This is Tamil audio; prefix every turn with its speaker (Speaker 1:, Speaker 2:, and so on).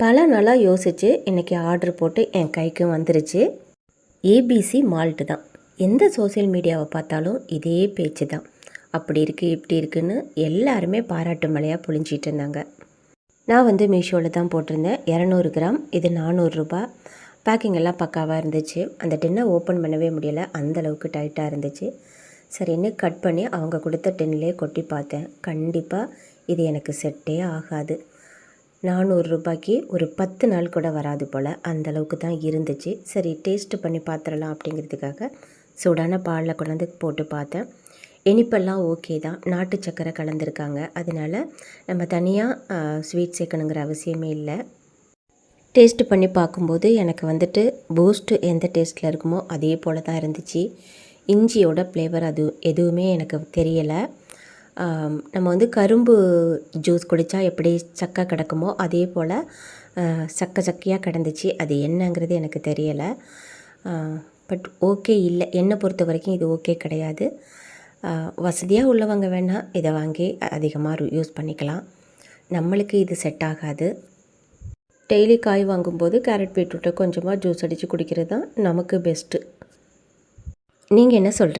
Speaker 1: பல நாளாக யோசித்து இன்றைக்கி ஆர்டர் போட்டு என் கைக்கு வந்துருச்சு. ஏபிசி மால்ட்டு தான். எந்த சோசியல் மீடியாவை பார்த்தாலும் இதே பேச்சு தான். அப்படி இருக்குது இப்படி இருக்குன்னு எல்லாருமே பாராட்டு மழையாக பொழிஞ்சிட்டு இருந்தாங்க. நான் மீஷோவில் தான் போட்டிருந்தேன். 200 கிராம், இது 400 ரூபா. பேக்கிங் எல்லாம் பக்காவாக இருந்துச்சு. அந்த டின்னை ஓப்பன் பண்ணவே முடியலை, அந்தளவுக்கு டைட்டாக இருந்துச்சு. சரின்னு கட் பண்ணி அவங்க கொடுத்த டின்னிலே கொட்டி பார்த்தேன். கண்டிப்பாக இது எனக்கு செட்டே ஆகாது. 400 ரூபாய்க்கு ஒரு 10 நாள் கூட வராது போல், அந்தளவுக்கு தான் இருந்துச்சு. சரி டேஸ்ட்டு பண்ணி பார்த்துடலாம் அப்படிங்கிறதுக்காக சூடான பாலில் கொண்டாந்து போட்டு பார்த்தேன். இனிப்பெல்லாம் ஓகே தான், நாட்டு சக்கரை கலந்துருக்காங்க. அதனால் நம்ம தனியாக ஸ்வீட் சேர்க்கணுங்கிற அவசியமே இல்லை. டேஸ்ட்டு பண்ணி பார்க்கும்போது எனக்கு பூஸ்ட்டு எந்த டேஸ்ட்டில் இருக்குமோ அதே போல் தான் இருந்துச்சு. இஞ்சியோட ஃப்ளேவர் அது எதுவுமே எனக்கு தெரியலை. நம்ம கரும்பு ஜூஸ் குடித்தா எப்படி சக்கை கிடக்குமோ அதே போல் சக்கையாக கிடந்துச்சு. அது என்னங்கிறது எனக்கு தெரியலை. பட் ஓகே இல்லை, என்னை பொறுத்த வரைக்கும் இது ஓகே கிடையாது. வசதியாக உள்ளவங்க வேணால் இதை வாங்கி அதிகமாக யூஸ் பண்ணிக்கலாம். நம்மளுக்கு இது செட் ஆகாது. டெய்லி காய் வாங்கும்போது கேரட் பீட்ரூட்டை கொஞ்சமாக ஜூஸ் அடித்து குடிக்கிறது தான் நமக்கு பெஸ்ட்டு. நீங்கள் என்ன சொல்கிறீங்க?